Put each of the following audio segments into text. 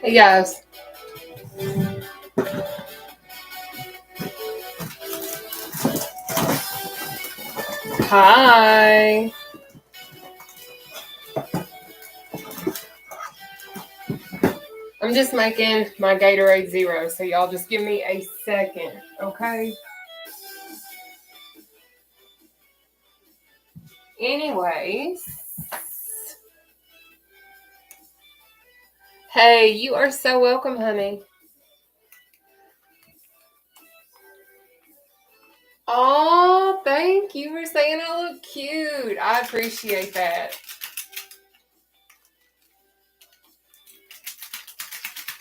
Yes. Hi. I'm just making my Gatorade Zero, so y'all just give me a second, okay? Anyways, hey, you are so welcome, honey. Oh, thank you for saying I look cute. I appreciate that.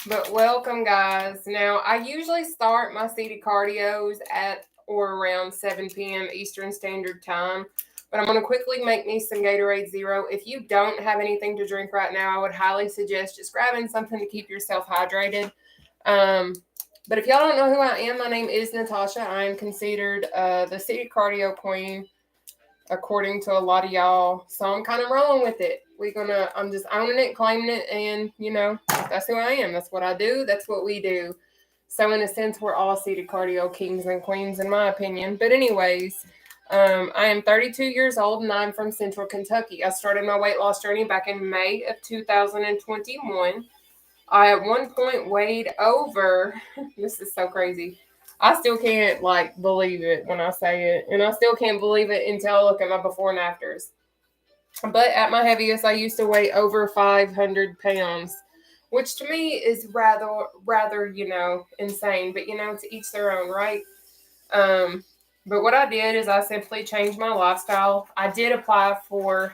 But welcome, guys. Now, I usually start my seated cardios at or around 7 p.m. Eastern Standard Time. But I'm going to quickly make me some Gatorade Zero. If you don't have anything to drink right now, I would highly suggest just grabbing something to keep yourself hydrated. Um, but if y'all don't know who I am, my name is Nataushia. I am considered the seated cardio queen according to a lot of y'all. So I'm kind of rolling with it. I'm just owning it, claiming it, and that's who I am. That's what I do. That's what we do. So in a sense, we're all seated cardio kings and queens, in my opinion. But anyways, I am 32 years old and I'm from Central Kentucky. I started my weight loss journey back in May of 2021. I at one point weighed over. This is so crazy. I still can't believe it when I say it, and I still can't believe it until I look at my before and afters. But at my heaviest, I used to weigh over 500 pounds, which to me is rather insane. But to each their own, right? Um, but what I did is I simply changed my lifestyle. I did apply for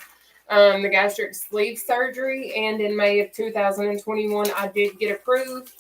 the gastric sleeve surgery, and in May of 2021, I did get approved.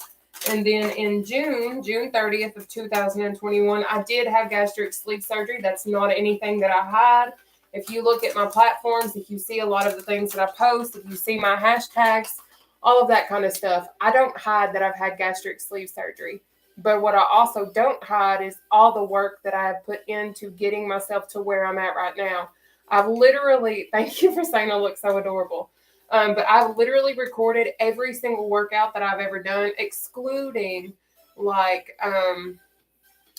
And then in June 30th of 2021, I did have gastric sleeve surgery. That's not anything that I hide. If you look at my platforms, if you see a lot of the things that I post, if you see my hashtags, all of that kind of stuff, I don't hide that I've had gastric sleeve surgery. But what I also don't hide is all the work that I have put into getting myself to where I'm at right now. I've literally, thank you for saying I look so adorable. But I've literally recorded every single workout that I've ever done, excluding like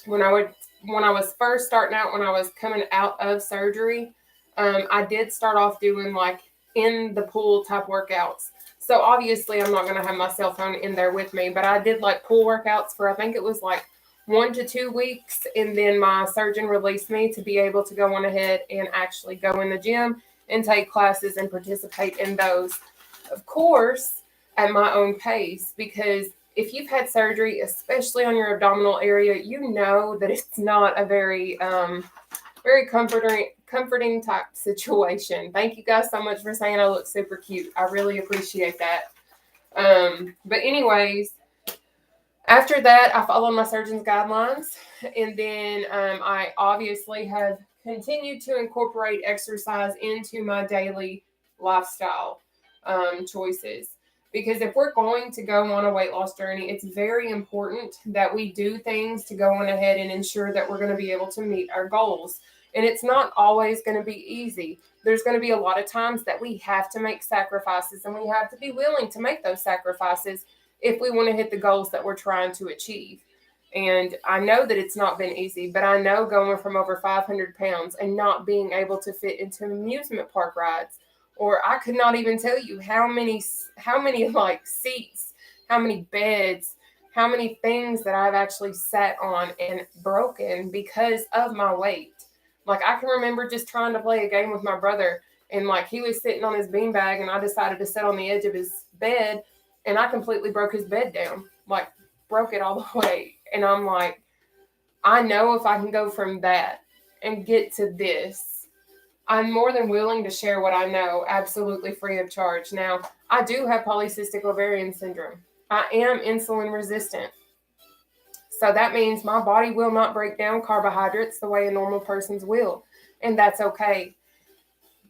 when I was first starting out, when I was coming out of surgery. I did start off doing like in the pool type workouts. So obviously I'm not going to have my cell phone in there with me, but I did like pool workouts for, I think it was like 1 to 2 weeks. And then my surgeon released me to be able to go on ahead and actually go in the gym and take classes and participate in those. Of course, at my own pace, because if you've had surgery, especially on your abdominal area, you know that it's not a very comforting type situation. Thank you guys so much for saying I look super cute. I really appreciate that. But anyways, after that, I followed my surgeon's guidelines, and then I obviously have continued to incorporate exercise into my daily lifestyle choices. Because if we're going to go on a weight loss journey, it's very important that we do things to go on ahead and ensure that we're going to be able to meet our goals. And it's not always going to be easy. There's going to be a lot of times that we have to make sacrifices, and we have to be willing to make those sacrifices if we want to hit the goals that we're trying to achieve. And I know that it's not been easy, but I know going from over 500 pounds and not being able to fit into amusement park rides, or I could not even tell you how many like seats, how many beds, how many things that I've actually sat on and broken because of my weight. Like I can remember just trying to play a game with my brother, and like he was sitting on his beanbag and I decided to sit on the edge of his bed, and I completely broke his bed down, like broke it all the way. And I'm like, I know if I can go from that and get to this, I'm more than willing to share what I know absolutely free of charge. Now, I do have polycystic ovarian syndrome. I am insulin resistant. So that means my body will not break down carbohydrates the way a normal person's will. And that's okay.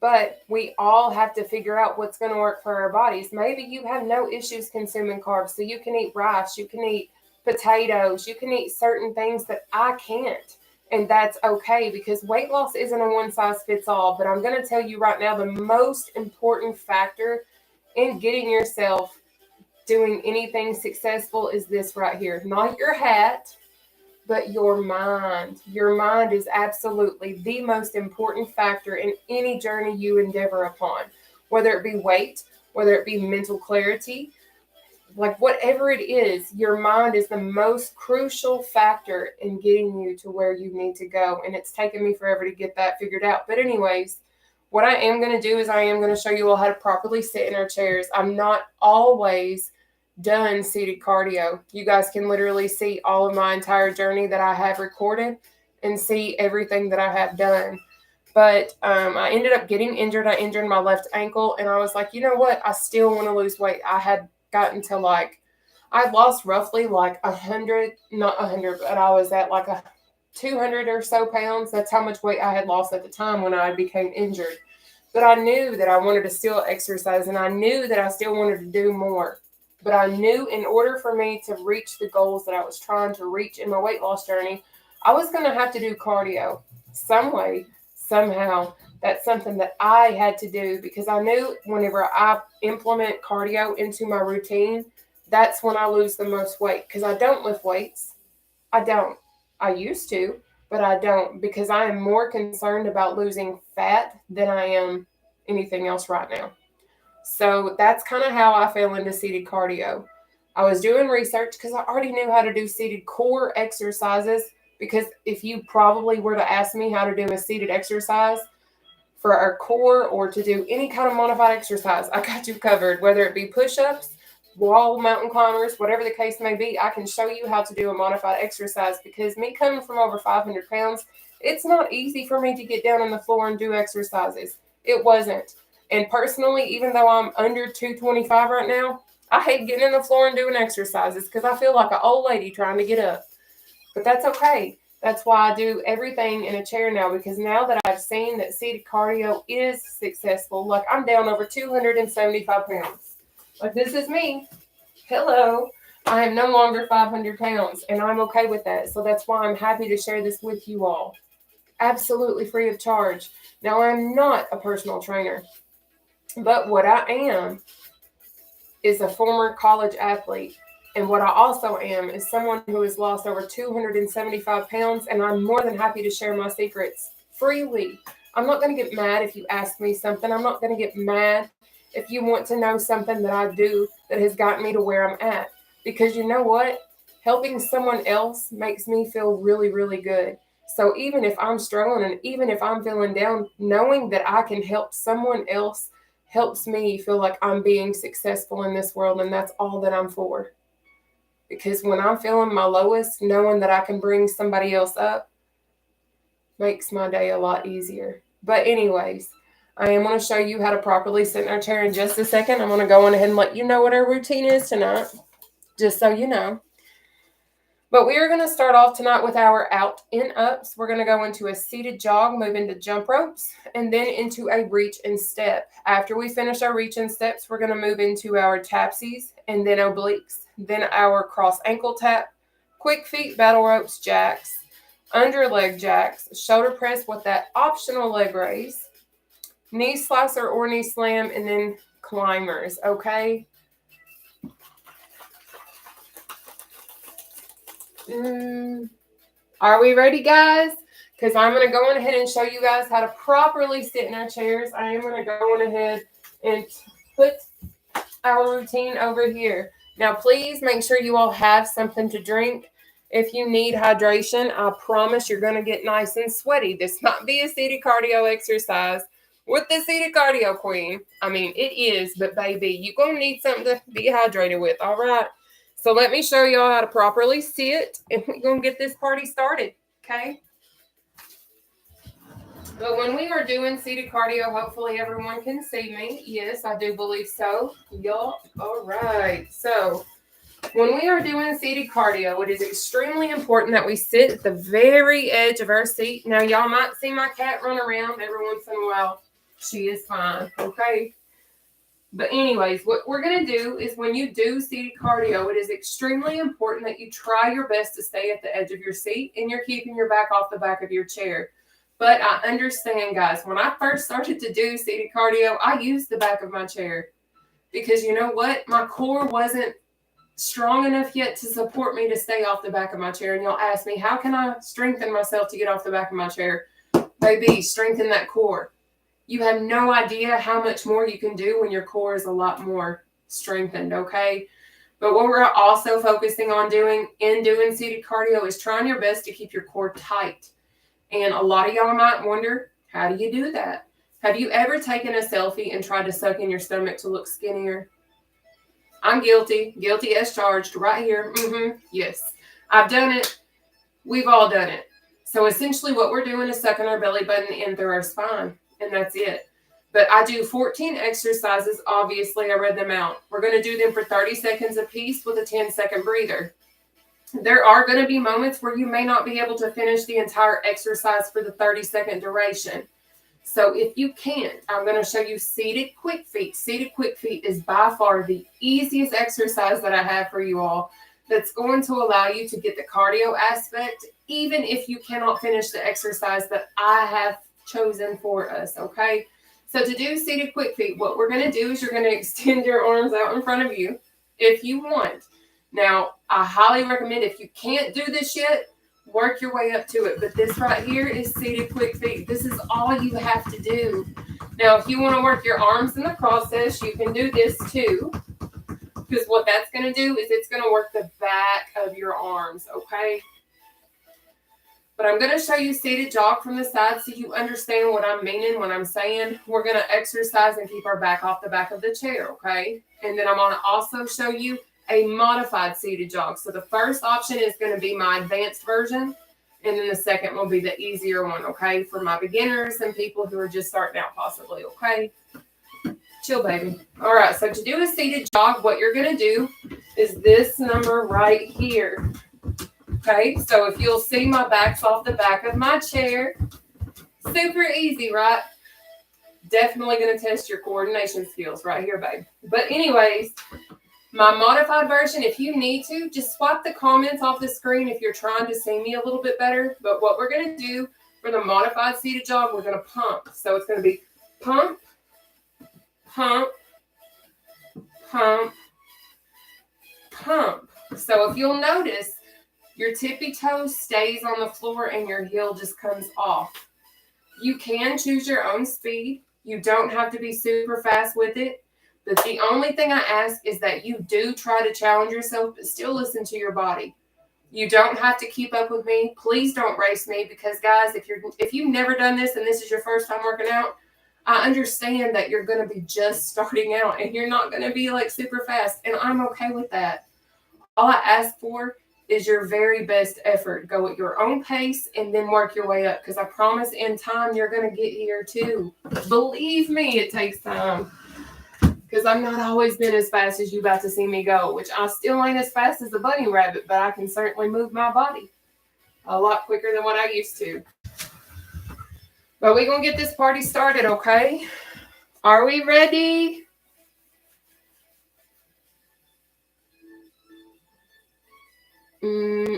But we all have to figure out what's going to work for our bodies. Maybe you have no issues consuming carbs, so you can eat rice, you can eat potatoes, you can eat certain things that I can't. And that's okay, because weight loss isn't a one size fits all. But I'm going to tell you right now, the most important factor in getting yourself doing anything successful is this right here. Not your hat, but your mind. Your mind is absolutely the most important factor in any journey you endeavor upon, whether it be weight, whether it be mental clarity, like whatever it is, your mind is the most crucial factor in getting you to where you need to go. And it's taken me forever to get that figured out. But anyways, what I am going to do is I am going to show you all how to properly sit in our chairs. I'm not always done seated cardio. You guys can literally see all of my entire journey that I have recorded and see everything that I have done. But I ended up getting injured. I injured my left ankle, and I was like, you know what? I still want to lose weight. I had gotten to I lost roughly like 100, not 100, but I was at like 200 or so pounds. That's how much weight I had lost at the time when I became injured. But I knew that I wanted to still exercise, and I knew that I still wanted to do more. But I knew in order for me to reach the goals that I was trying to reach in my weight loss journey, I was going to have to do cardio some way, somehow. That's something that I had to do because I knew whenever I implement cardio into my routine, that's when I lose the most weight because I don't lift weights. I don't. I used to, but I don't because I am more concerned about losing fat than I am anything else right now. So that's kind of how I fell into seated cardio. I was doing research because I already knew how to do seated core exercises. Because if you probably were to ask me how to do a seated exercise for our core or to do any kind of modified exercise, I got you covered. Whether it be push-ups, wall mountain climbers, whatever the case may be, I can show you how to do a modified exercise because me coming from over 500 pounds, it's not easy for me to get down on the floor and do exercises. It wasn't. And personally, even though I'm under 225 right now, I hate getting on the floor and doing exercises because I feel like an old lady trying to get up. But that's okay. That's why I do everything in a chair now because now that I've seen that seated cardio is successful, like I'm down over 275 pounds. Like this is me. Hello. I am no longer 500 pounds and I'm okay with that. So that's why I'm happy to share this with you all. Absolutely free of charge. Now, I'm not a personal trainer, but what I am is a former college athlete. And what I also am is someone who has lost over 275 pounds, and I'm more than happy to share my secrets freely. I'm not going to get mad if you ask me something. I'm not going to get mad if you want to know something that I do that has gotten me to where I'm at. Because you know what? Helping someone else makes me feel really, really good. So even if I'm struggling and even if I'm feeling down, knowing that I can help someone else helps me feel like I'm being successful in this world, and that's all that I'm for. Because when I'm feeling my lowest, knowing that I can bring somebody else up makes my day a lot easier. But anyways, I am going to show you how to properly sit in our chair in just a second. I'm going to go on ahead and let you know what our routine is tonight, just so you know. But we are going to start off tonight with our out and ups. We're going to go into a seated jog, move into jump ropes, and then into a reach and step. After we finish our reach and steps, we're going to move into our tapsies and then obliques, then our cross ankle tap, quick feet, battle ropes, jacks, under leg jacks, shoulder press with that optional leg raise, knee slicer or knee slam, and then climbers, okay? Are we ready, guys? Because I'm going to go on ahead and show you guys how to properly sit in our chairs. I am going to go on ahead and put our routine over here. Now, please make sure you all have something to drink. If you need hydration, I promise you're going to get nice and sweaty. This might be a seated cardio exercise with the seated cardio queen. I mean, it is, but baby, you're going to need something to be hydrated with, all right? So let me show y'all how to properly sit, and we're going to get this party started, okay? But when we are doing seated cardio, hopefully everyone can see me. Yes, I do believe so. Y'all, all right. So when we are doing seated cardio, it is extremely important that we sit at the very edge of our seat. Now, y'all might see my cat run around every once in a while. She is fine, okay? But anyways, what we're going to do is when you do seated cardio, it is extremely important that you try your best to stay at the edge of your seat and you're keeping your back off the back of your chair. But I understand, guys, when I first started to do seated cardio, I used the back of my chair because you know what? My core wasn't strong enough yet to support me to stay off the back of my chair. And you'll ask me, how can I strengthen myself to get off the back of my chair? Baby, strengthen that core. You have no idea how much more you can do when your core is a lot more strengthened, okay? But what we're also focusing on doing seated cardio is trying your best to keep your core tight. And a lot of y'all might wonder, how do you do that? Have you ever taken a selfie and tried to suck in your stomach to look skinnier? I'm guilty as charged right here. Yes, I've done it. We've all done it. So essentially what we're doing is sucking our belly button in through our spine, and that's it. But I do 14 exercises. Obviously, I read them out. We're going to do them for 30 seconds a piece with a 10-second breather. There are going to be moments where you may not be able to finish the entire exercise for the 30-second duration. So if you can't, I'm going to show you seated quick feet. Seated quick feet is by far the easiest exercise that I have for you all, that's going to allow you to get the cardio aspect, even if you cannot finish the exercise that I have chosen for us, okay? So to do seated quick feet, what we're going to do is you're going to extend your arms out in front of you if you want. Now, I highly recommend, if you can't do this yet, work your way up to it. But this right here is seated quick feet. This is all you have to do. Now, if you want to work your arms in the process, you can do this too. Because what that's going to do is it's going to work the back of your arms, okay? But I'm going to show you seated jog from the side so you understand what I'm meaning when I'm saying we're going to exercise and keep our back off the back of the chair, okay? And then I'm going to also show you a modified seated jog. So the first option is going to be my advanced version, and then the second will be the easier one, okay? For my beginners and people who are just starting out possibly, okay? Chill, baby. All right, so to do a seated jog, what you're going to do is this number right here. Okay, so if you'll see, my back's off the back of my chair. Super easy, right? Definitely going to test your coordination skills right here, babe. But anyways, my modified version, if you need to, just swap the comments off the screen if you're trying to see me a little bit better. But what we're going to do for the modified seated jog, we're going to pump. So it's going to be pump, pump, pump, pump. So if you'll notice, your tippy toe stays on the floor and your heel just comes off. You can choose your own speed. You don't have to be super fast with it. But the only thing I ask is that you do try to challenge yourself, but still listen to your body. You don't have to keep up with me. Please don't race me, because guys, if you've never done this and this is your first time working out, I understand that you're going to be just starting out and you're not going to be like super fast, and I'm okay with that. All I ask for is your very best effort. Go at your own pace and then work your way up, because I promise in time you're going to get here too. Believe me, it takes time, because I've not always been as fast as you about to see me go, which I still ain't as fast as a bunny rabbit, but I can certainly move my body a lot quicker than what I used to. But we're going to get this party started, okay? Are we ready?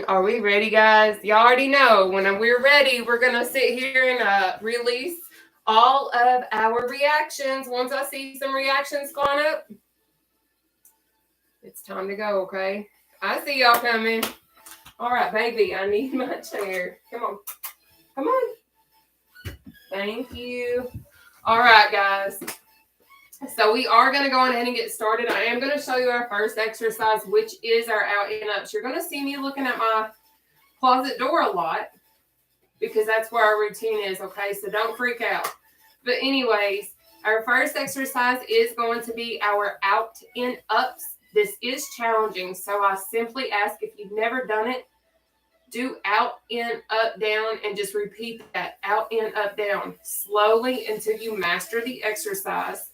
Are we ready, guys? Y'all already know when we're ready, we're going to sit here and release all of our reactions. Once I see some reactions going up, it's time to go, okay? I see y'all coming. All right, baby, I need my chair. Come on. Come on. Thank you. All right, guys. So we are going to go on ahead and get started. I am going to show you our first exercise, which is our out and ups. You're going to see me looking at my closet door a lot, because that's where our routine is, okay? So don't freak out. But anyways, our first exercise is going to be our out and ups. This is challenging, so I simply ask, if you've never done it, do out, in, up, down, and just repeat that, out, in, up, down, slowly until you master the exercise.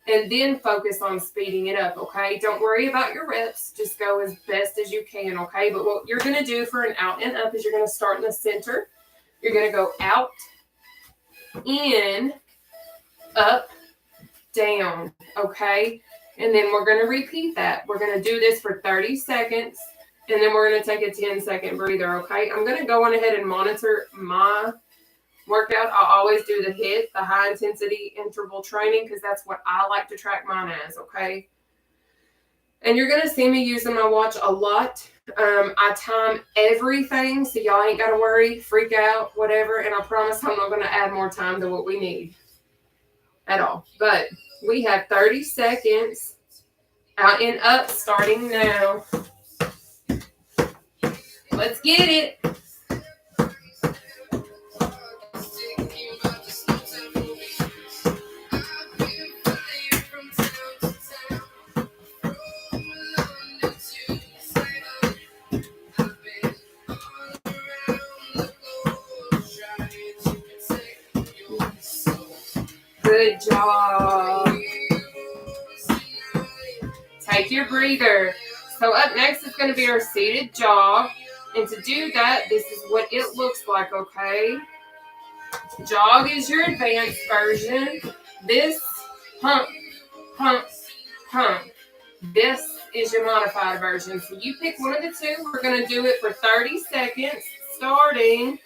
And then focus on speeding it up, okay? Don't worry about your reps. Just go as best as you can, okay? But what you're going to do for an out and up is you're going to start in the center. You're going to go out, in, up, down, okay? And then we're going to repeat that. We're going to do this for 30 seconds, and then we're going to take a 10-second breather, okay? I'm going to go on ahead and monitor my workout. I always do the HIIT, the high intensity interval training, because that's what I like to track mine as, okay? And you're going to see me using my watch a lot. I time everything, so y'all ain't got to worry, freak out, whatever. And I promise I'm not going to add more time than what we need at all. But we have 30 seconds out and up starting now. Let's get it. Good job. Take your breather. So up next is going to be our seated jog. And to do that, this is what it looks like, okay? Jog is your advanced version. This, pump, pump, pump. This is your modified version. So you pick one of the two. We're going to do it for 30 seconds, starting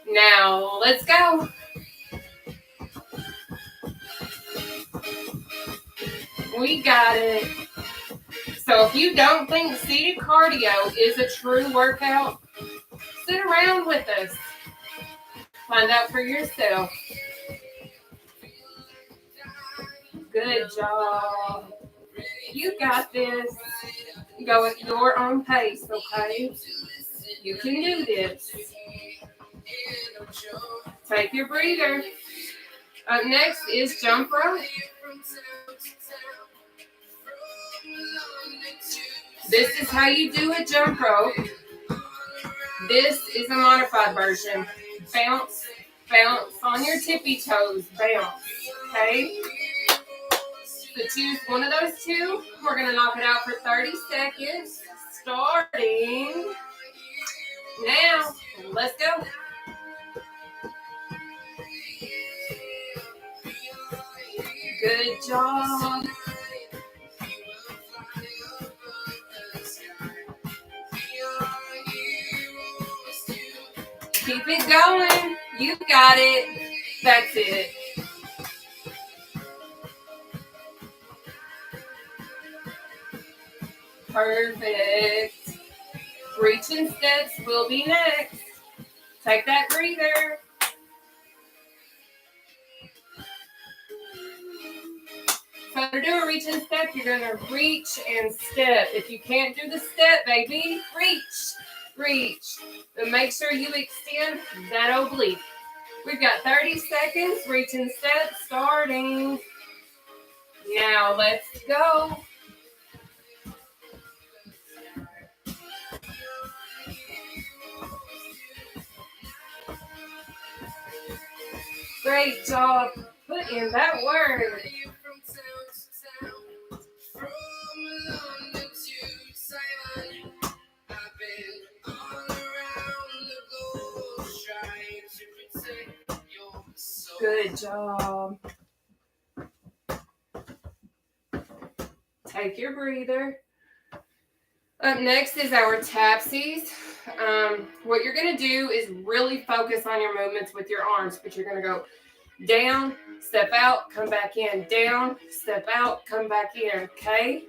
now. Let's go. We got it. So if you don't think seated cardio is a true workout, sit around with us. Find out for yourself. Good job. You got this. Go at your own pace, okay? You can do this. Take your breather. Up next is jump rope. This is how you do a jump rope. This is a modified version. Bounce, bounce on your tippy toes. Bounce, okay? So choose one of those two. We're going to knock it out for 30 seconds. Starting now. Let's go. Good job. Keep it going. You got it. That's it. Perfect. Reaching steps will be next. Take that breather. So to do a reaching step, you're going to reach and step. If you can't do the step, baby, reach. But make sure you extend that oblique. We've got 30 seconds, reaching step, starting. Now let's go. Great job. Put in that word. Good job. Take your breather. Up next is our tapsies. What you're going to do is really focus on your movements with your arms, but you're going to go down, step out, come back in, down, step out, come back in, okay?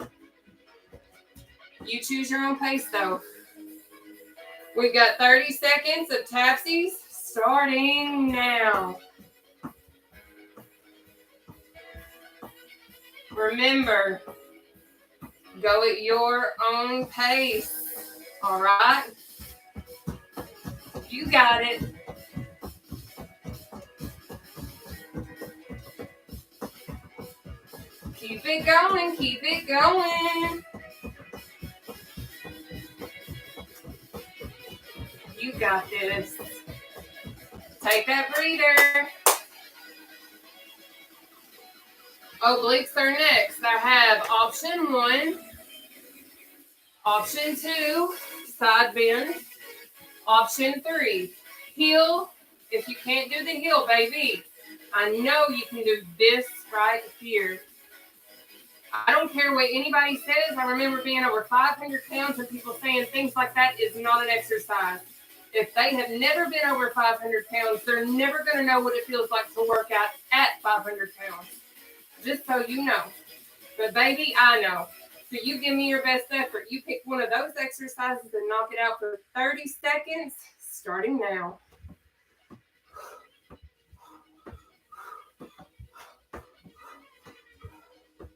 You choose your own pace, though. We've got 30 seconds of tapsies, starting now. Remember, go at your own pace, all right? You got it. Keep it going, keep it going. You got this. Take that breather. Obliques are next. I have option 1, option 2, side bend, option 3, heel. If you can't do the heel, baby, I know you can do this right here. I don't care what anybody says. I remember being over 500 pounds and people saying things like that is not an exercise. If they have never been over 500 pounds, they're never going to know what it feels like to work out at 500 pounds. Just so you know. But baby, I know. So you give me your best effort. You pick one of those exercises and knock it out for 30 seconds, starting now.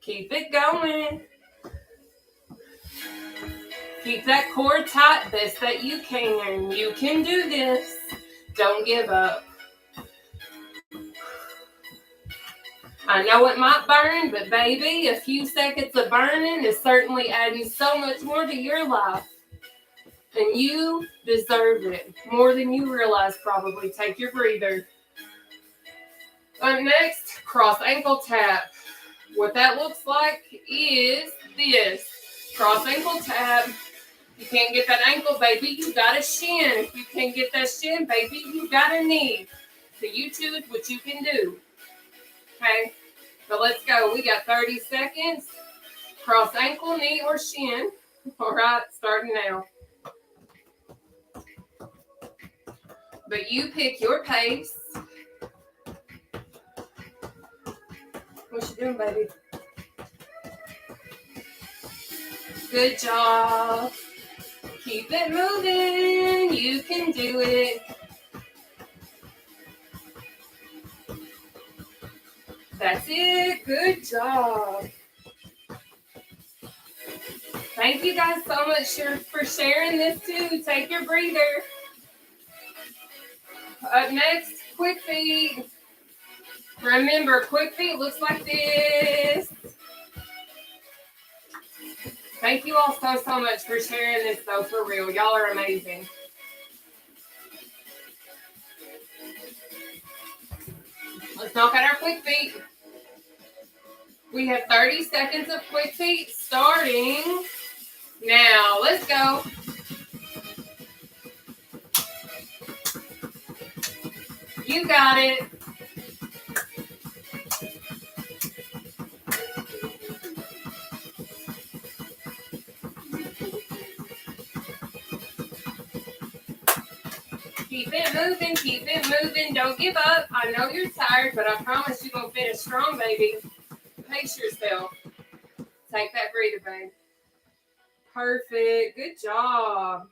Keep it going. Keep that core tight best that you can. You can do this. Don't give up. I know it might burn, but baby, a few seconds of burning is certainly adding so much more to your life. And you deserve it more than you realize probably. Take your breather. Up next, cross ankle tap. What that looks like is this. Cross ankle tap. You can't get that ankle, baby, you got a shin. If you can't get that shin, baby, you got a knee. So you choose what you can do. Okay, so let's go. We got 30 seconds. Cross ankle, knee, or shin. All right, starting now. But you pick your pace. What you doing, baby? Good job. Keep it moving. You can do it. That's it. Good job. Thank you guys so much for sharing this too. Take your breather. Up next, quick feet. Remember, quick feet looks like this. Thank you all so much for sharing this though, for real. Y'all are amazing. Let's knock out our quick feet. We have 30 seconds of quick feet starting now. Let's go. You got it. Keep it moving, keep it moving. Don't give up. I know you're tired, but I promise you're going to finish strong, baby. Pace yourself. Take that breather, babe. Perfect. Good job.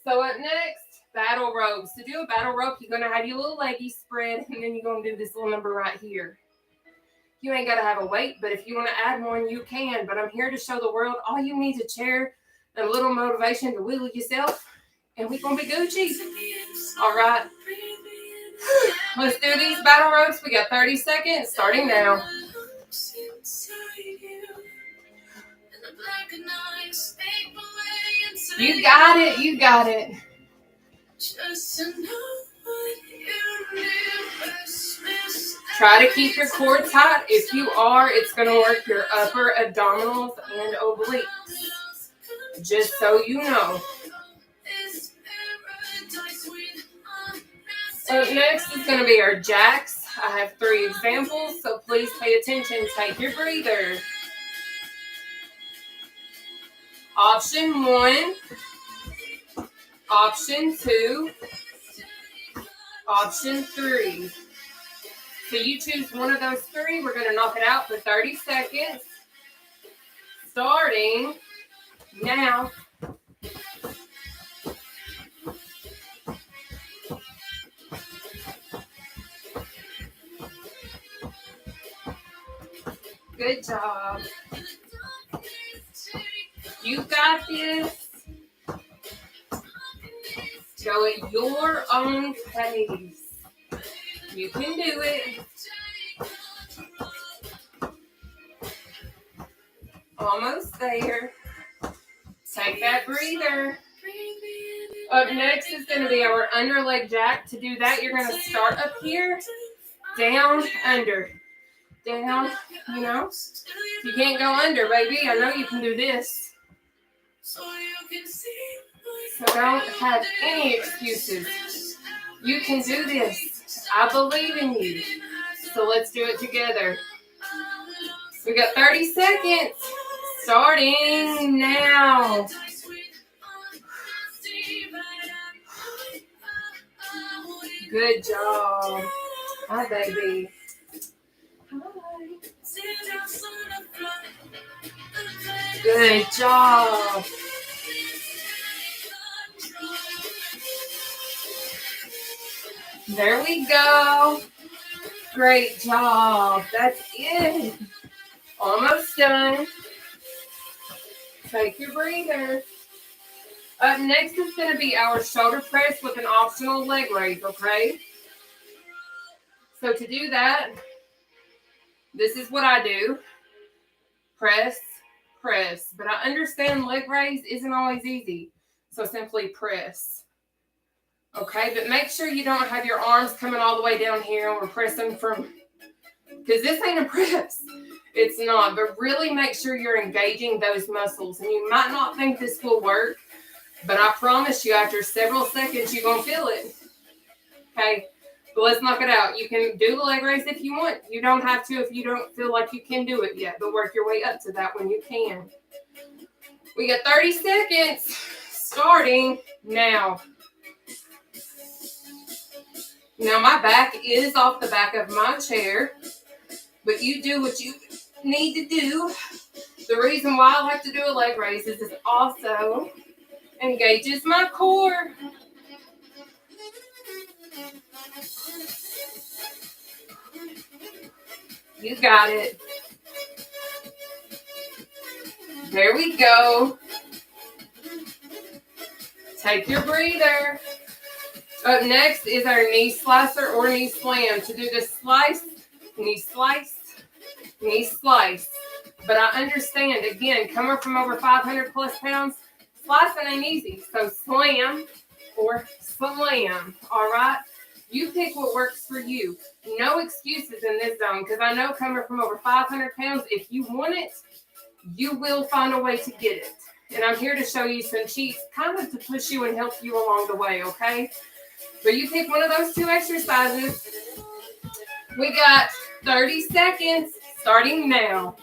So up next, battle ropes. To do a battle rope, you're going to have your little leggy spread, and then you're going to do this little number right here. You ain't got to have a weight, but if you want to add one, you can. But I'm here to show the world all you need is a chair and a little motivation to wiggle yourself, and we're going to be Gucci. All right. Let's do these battle ropes. We got 30 seconds, starting now. You got it. You got it. Try to keep your core tight. If you are, it's going to work your upper abdominals and obliques. Just so you know. Up next is going to be our jacks. I have 3 examples, so please pay attention. Take your breather. Option 1, option 2, option 3. So you choose one of those 3. We're going to knock it out for 30 seconds. Starting now. Good job. You got this. Go at your own pace. You can do it. Almost there. Take that breather. Up next is going to be our under leg jack. To do that, you're going to start up here, down, under. Down, you know. You can't go under, baby. I know you can do this. So don't have any excuses. You can do this. I believe in you. So let's do it together. We got 30 seconds. Starting now. Good job. Hi, baby. Hi. Good job. There we go. Great job. That's it. Almost done. Take your breather. Up next is going to be our shoulder press with an optional leg raise, okay? So to do that, this is what I do. Press, press. But I understand leg raise isn't always easy. So simply press. Okay, but make sure you don't have your arms coming all the way down here and we're pressing from, because this ain't a press. It's not, but really make sure you're engaging those muscles. And you might not think this will work, but I promise you after several seconds, you're going to feel it. Okay, but let's knock it out. You can do the leg raise if you want. You don't have to if you don't feel like you can do it yet, but work your way up to that when you can. We got 30 seconds starting now. Now, my back is off the back of my chair, but you do what you need to do. The reason why I like to do a leg raise is it also engages my core. You got it. There we go. Take your breather. Up next is our knee slicer or knee slam. To do the slice, knee slice, knee slice. But I understand, again, coming from over 500 plus pounds, slicing ain't easy. So slam or slam, all right? You pick what works for you. No excuses in this zone, because I know coming from over 500 pounds, if you want it, you will find a way to get it. And I'm here to show you some cheats, kind of to push you and help you along the way, okay? But you pick one of those two exercises. We got 30 seconds starting now.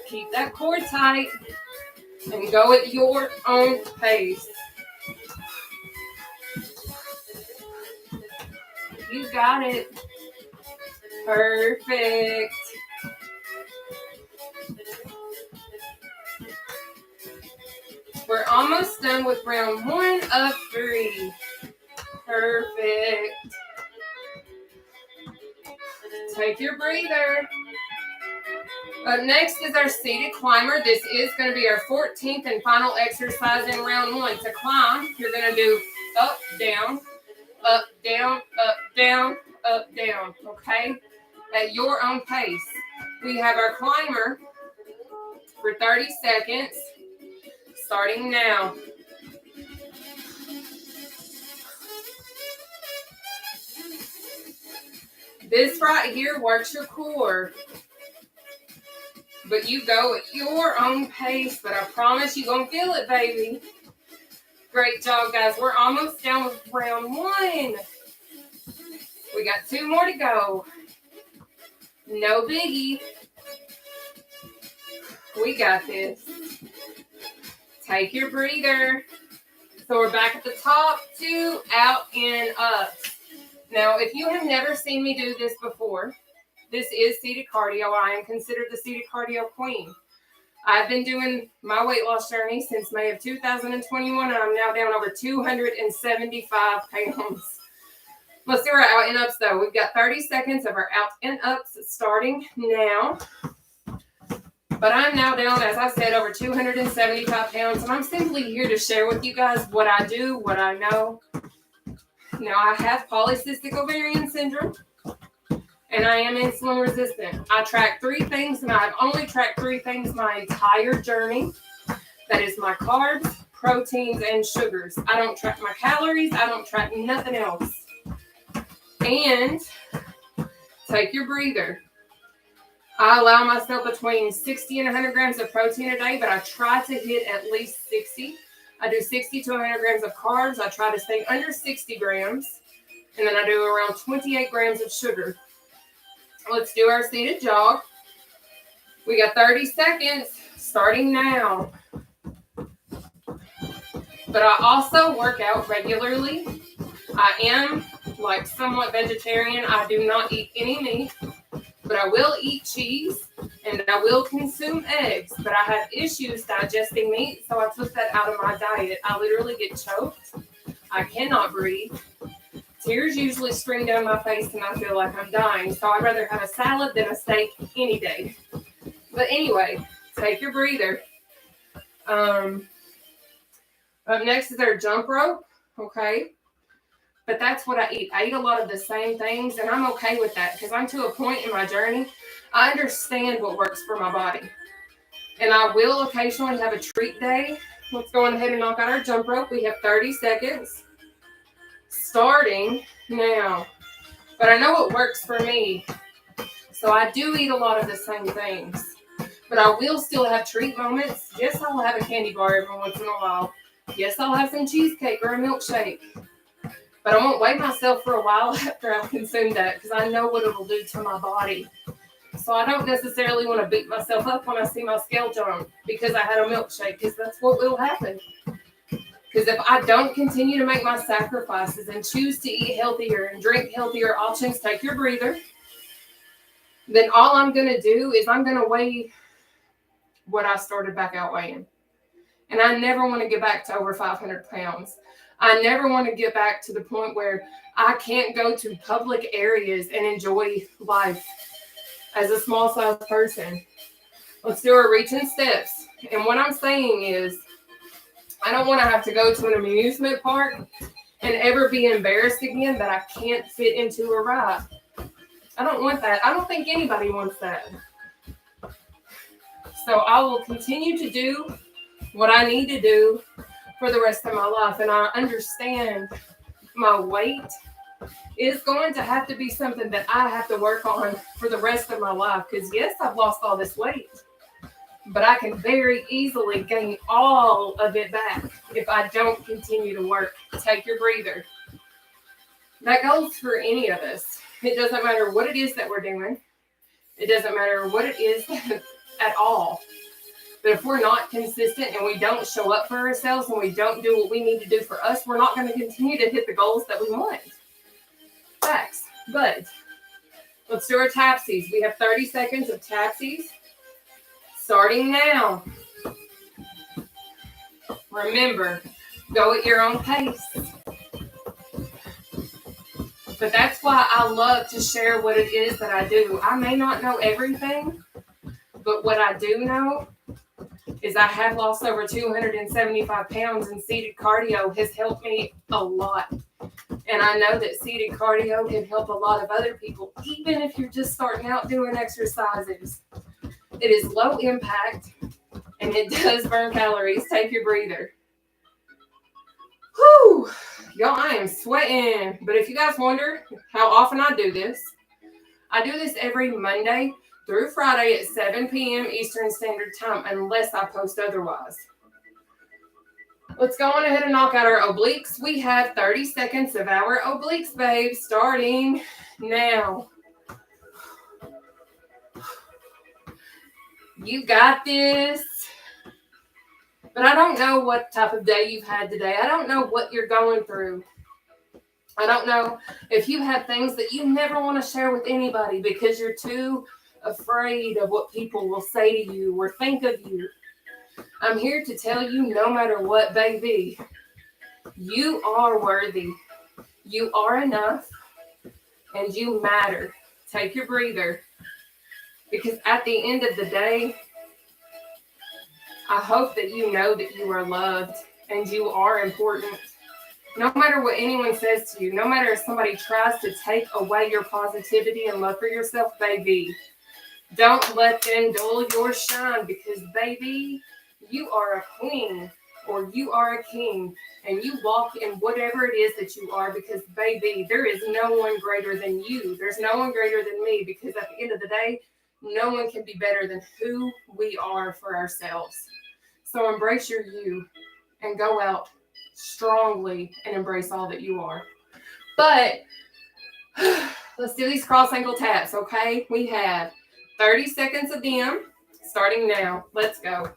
Keep that core tight and go at your own pace. You got it. Perfect. We're almost done with round 1 of 3. Perfect. Take your breather. Up next is our seated climber. This is going to be our 14th and final exercise in round 1. To climb, you're going to do up, down, up, down, up, down, up, down, okay? At your own pace. We have our climber for 30 seconds. Starting now. This right here works your core. But you go at your own pace, but I promise you're going to feel it, baby. Great job, guys. We're almost done with round 1. We got 2 more to go. No biggie. We got this. Take your breather. So we're back at the top, 2, out, and up. Now, if you have never seen me do this before, this is seated cardio. I am considered the seated cardio queen. I've been doing my weight loss journey since May of 2021, and I'm now down over 275 pounds. Let's do our out and ups, though. We've got 30 seconds of our out and ups starting now. But I'm now down, as I said, over 275 pounds, and I'm simply here to share with you guys what I do, what I know. Now, I have polycystic ovarian syndrome, and I am insulin resistant. I track 3 things, and I've only tracked 3 things my entire journey. That is my carbs, proteins, and sugars. I don't track my calories. I don't track nothing else. And take your breather. I allow myself between 60 and 100 grams of protein a day, but I try to hit at least 60. I do 60 to 100 grams of carbs. I try to stay under 60 grams. And then I do around 28 grams of sugar. Let's do our seated jog. We got 30 seconds starting now. But I also work out regularly. I am somewhat vegetarian. I do not eat any meat, but I will eat cheese And I will consume eggs, but I have issues digesting meat, so I took that out of my diet. I literally get choked. I cannot breathe. Tears usually stream down my face and I feel like I'm dying. So I'd rather have a salad than a steak any day. But anyway, take your breather. Up next is our jump rope. Okay. But that's what I eat. I eat a lot of the same things, and I'm okay with that because I'm to a point in my journey. I understand what works for my body. And I will occasionally have a treat day. Let's go ahead and knock out our jump rope. We have 30 seconds. Starting now. But I know what works for me. So I do eat a lot of the same things. But I will still have treat moments. Yes, I'll have a candy bar every once in a while. Yes, I'll have some cheesecake or a milkshake. But I won't weigh myself for a while after I've consumed that because I know what it'll do to my body. So I don't necessarily want to beat myself up when I see my scale jump because I had a milkshake, because that's what will happen. Because if I don't continue to make my sacrifices and choose to eat healthier and drink healthier options, take your breather, then all I'm going to do is I'm going to weigh what I started back out weighing. And I never want to get back to over 500 pounds. I never want to get back to the point where I can't go to public areas and enjoy life as a small size person. Let's do our reach and steps. And what I'm saying is, I don't want to have to go to an amusement park and ever be embarrassed again that I can't fit into a ride. I don't want that. I don't think anybody wants that. So I will continue to do what I need to do for the rest of my life. And I understand my weight is going to have to be something that I have to work on for the rest of my life. Because yes, I've lost all this weight, but I can very easily gain all of it back if I don't continue to work. Take your breather. That goes for any of us. It doesn't matter what it is that we're doing. It doesn't matter what it is at all. But if we're not consistent and we don't show up for ourselves and we don't do what we need to do for us, we're not going to continue to hit the goals that we want. Facts. But let's do our tapsies. We have 30 seconds of tapsies. Starting now. Remember, go at your own pace. But that's why I love to share what it is that I do. I may not know everything, but what I do know is I have lost over 275 pounds, and seated cardio has helped me a lot. And I know that seated cardio can help a lot of other people, even if you're just starting out doing exercises. It is low impact, and it does burn calories. Take your breather. Whew! Y'all, I am sweating. But if you guys wonder how often I do this every Monday through Friday at 7 p.m. Eastern Standard Time, unless I post otherwise. Let's go on ahead and knock out our obliques. We have 30 seconds of our obliques, babe, starting now. You got this. But I don't know what type of day you've had today. I don't know what you're going through. I don't know if you have things that you never want to share with anybody because you're too afraid of what people will say to you or think of you. I'm here to tell you, no matter what, baby, you are worthy. You are enough, and you matter. Take your breather. Because at the end of the day, I hope that you know that you are loved and you are important. No matter what anyone says to you, no matter if somebody tries to take away your positivity and love for yourself, baby, don't let them dull your shine, because, baby, you are a queen or you are a king, and you walk in whatever it is that you are, because, baby, there is no one greater than you. There's no one greater than me, because at the end of the day, no one can be better than who we are for ourselves. So embrace your you and go out strongly and embrace all that you are. But let's do these cross ankle taps, okay? We have 30 seconds of them starting now. Let's go.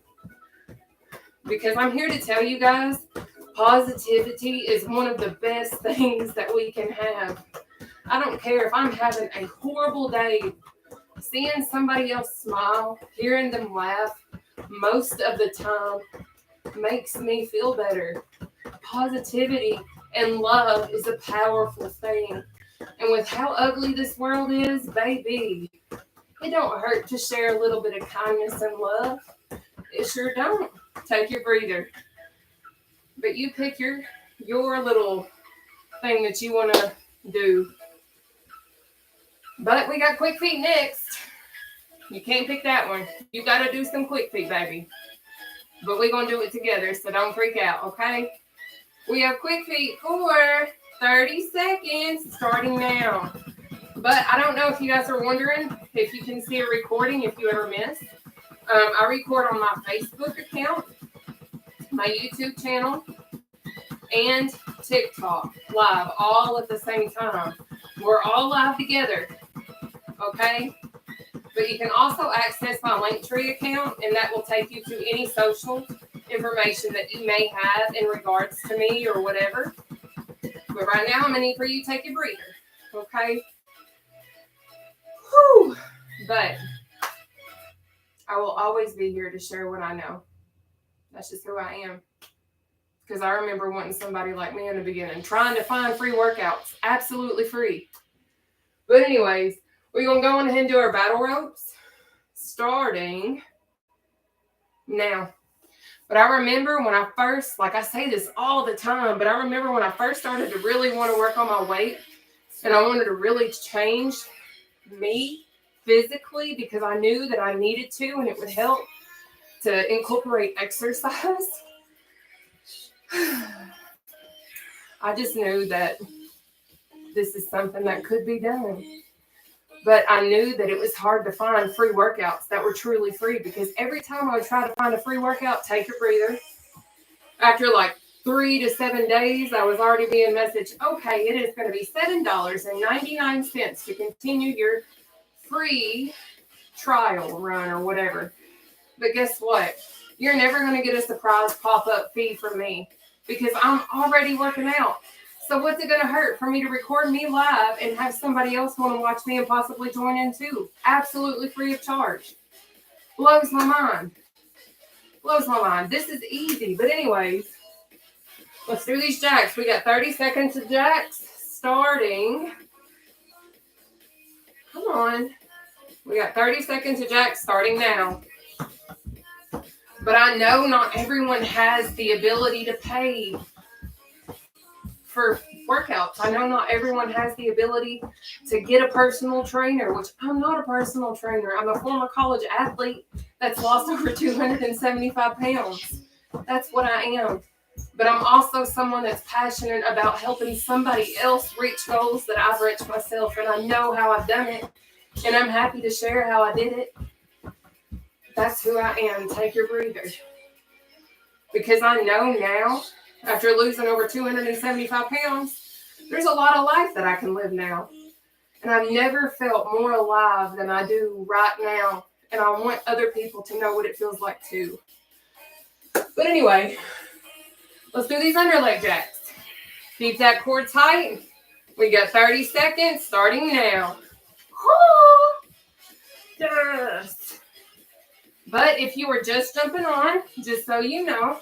Because I'm here to tell you guys, positivity is one of the best things that we can have. I don't care if I'm having a horrible day. seeing somebody else smile, hearing them laugh most of the time makes me feel better. Positivity and love is a powerful thing. And with how ugly this world is, baby, it don't hurt to share a little bit of kindness and love. It sure don't. Take your breather. But you pick your little thing that you want to do. But we got quick feet next. You can't pick that one. You got to do some quick feet, baby. But we're going to do it together, so don't freak out, okay? We have quick feet for 30 seconds starting now. But I don't know if you guys are wondering if you can see a recording if you ever miss. I record on my Facebook account, my YouTube channel, and TikTok live all at the same time. We're all live together, okay? But you can also access my Linktree account, and that will take you to any social information that you may have in regards to me or whatever. But right now, I'm going to need for you to take your breather, okay? Whew. But I will always be here to share what I know. That's just who I am. Because I remember wanting somebody like me in the beginning, trying to find free workouts, absolutely free. But anyways, we're going to go on ahead and do our battle ropes, starting now. But I remember when I first, like I say this all the time, but I remember when I first started to really want to work on my weight, and I wanted to really change me physically because I knew that I needed to, and it would help to incorporate exercise. I just knew that this is something that could be done. But I knew that it was hard to find free workouts that were truly free, because every time I would try to find a free workout, take your breather. After like 3 to 7 days, I was already being messaged, okay, it is going to be $7.99 to continue your free trial run or whatever. But guess what? You're never going to get a surprise pop-up fee from me because I'm already working out. So what's it going to hurt for me to record me live and have somebody else want to watch me and possibly join in too? Absolutely free of charge. Blows my mind. Blows my mind. This is easy. But anyways, let's do these jacks. We got 30 seconds of jacks starting. Come on. We got 30 seconds of jacks starting now. But I know not everyone has the ability to pay for workouts. I know not everyone has the ability to get a personal trainer, which I'm not a personal trainer. I'm a former college athlete that's lost over 275 pounds. That's what I am. But I'm also someone that's passionate about helping somebody else reach goals that I've reached myself, and I know how I've done it, and I'm happy to share how I did it. That's who I am. Take your breather. Because I know now, after losing over 275 pounds, there's a lot of life that I can live now. And I've never felt more alive than I do right now. And I want other people to know what it feels like too. But anyway, let's do these underleg jacks. Keep that core tight. We got 30 seconds starting now. Yes. But if you were just jumping on, just so you know,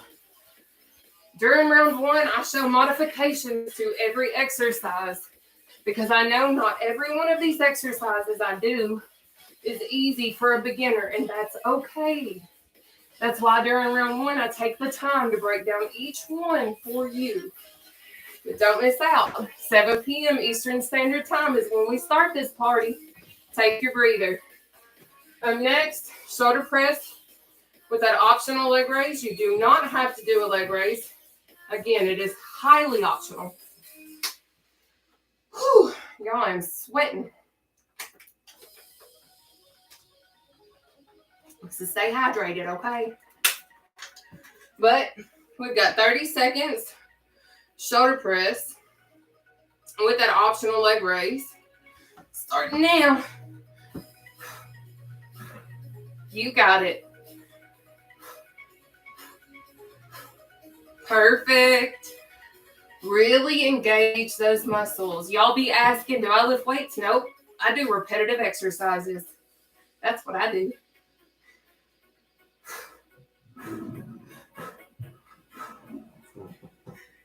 during round 1, I show modifications to every exercise because I know not every one of these exercises I do is easy for a beginner, and that's okay. That's why during round 1, I take the time to break down each one for you. But don't miss out. 7 p.m. Eastern Standard Time is when we start this party. Take your breather. Next, shoulder press with that optional leg raise. You do not have to do a leg raise. Again, it is highly optional. Whew, y'all, I'm sweating. So stay hydrated, okay? But we've got 30 seconds shoulder press with that optional leg raise. Starting now. You got it. Perfect. Really engage those muscles. Y'all be asking, do I lift weights? Nope. I do repetitive exercises. That's what I do.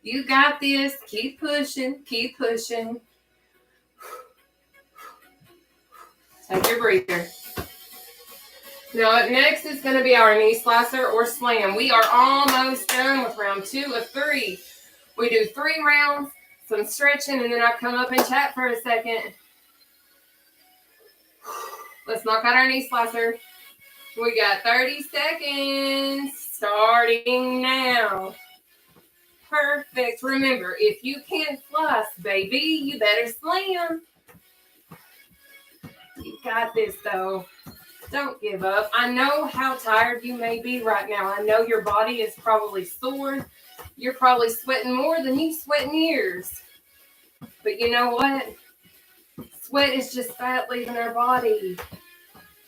You got this. Keep pushing. Keep pushing. Take your breather. Now, up next is going to be our knee slicer or slam. We are almost done with round 2 of 3. We do 3 rounds, some stretching, and then I come up and chat for a second. Let's knock out our knee slicer. We got 30 seconds starting now. Perfect. Remember, if you can't slice, baby, you better slam. You got this, though. Don't give up. I know how tired you may be right now. I know your body is probably sore. You're probably sweating more than you sweat in years. But you know what? Sweat is just fat leaving our body.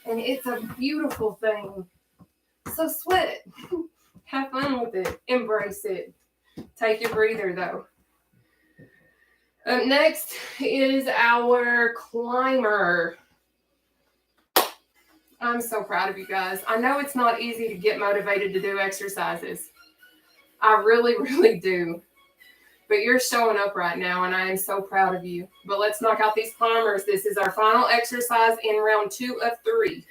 And it's a beautiful thing. So sweat it. Have fun with it. Embrace it. Take your breather, though. Up next is our climber. I'm so proud of you guys. I know it's not easy to get motivated to do exercises. I really, really do. But you're showing up right now, and I am so proud of you. But let's knock out these climbers. This is our final exercise in round 2 of 3.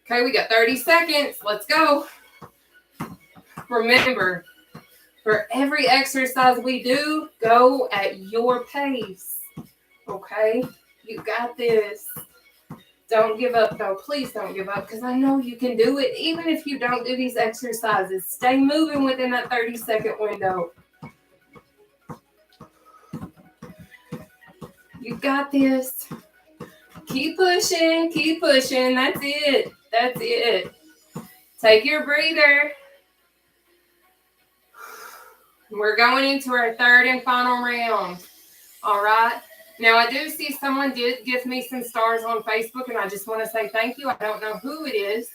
Okay, we got 30 seconds. Let's go. Remember, for every exercise we do, go at your pace. Okay? You got this. Don't give up, though. Please don't give up, because I know you can do it. Even if you don't do these exercises, stay moving within that 30-second window. You got this. Keep pushing. Keep pushing. That's it. That's it. Take your breather. We're going into our 3rd and final round. All right? Now, I do see someone did give me some stars on Facebook, and I just want to say thank you. I don't know who it is,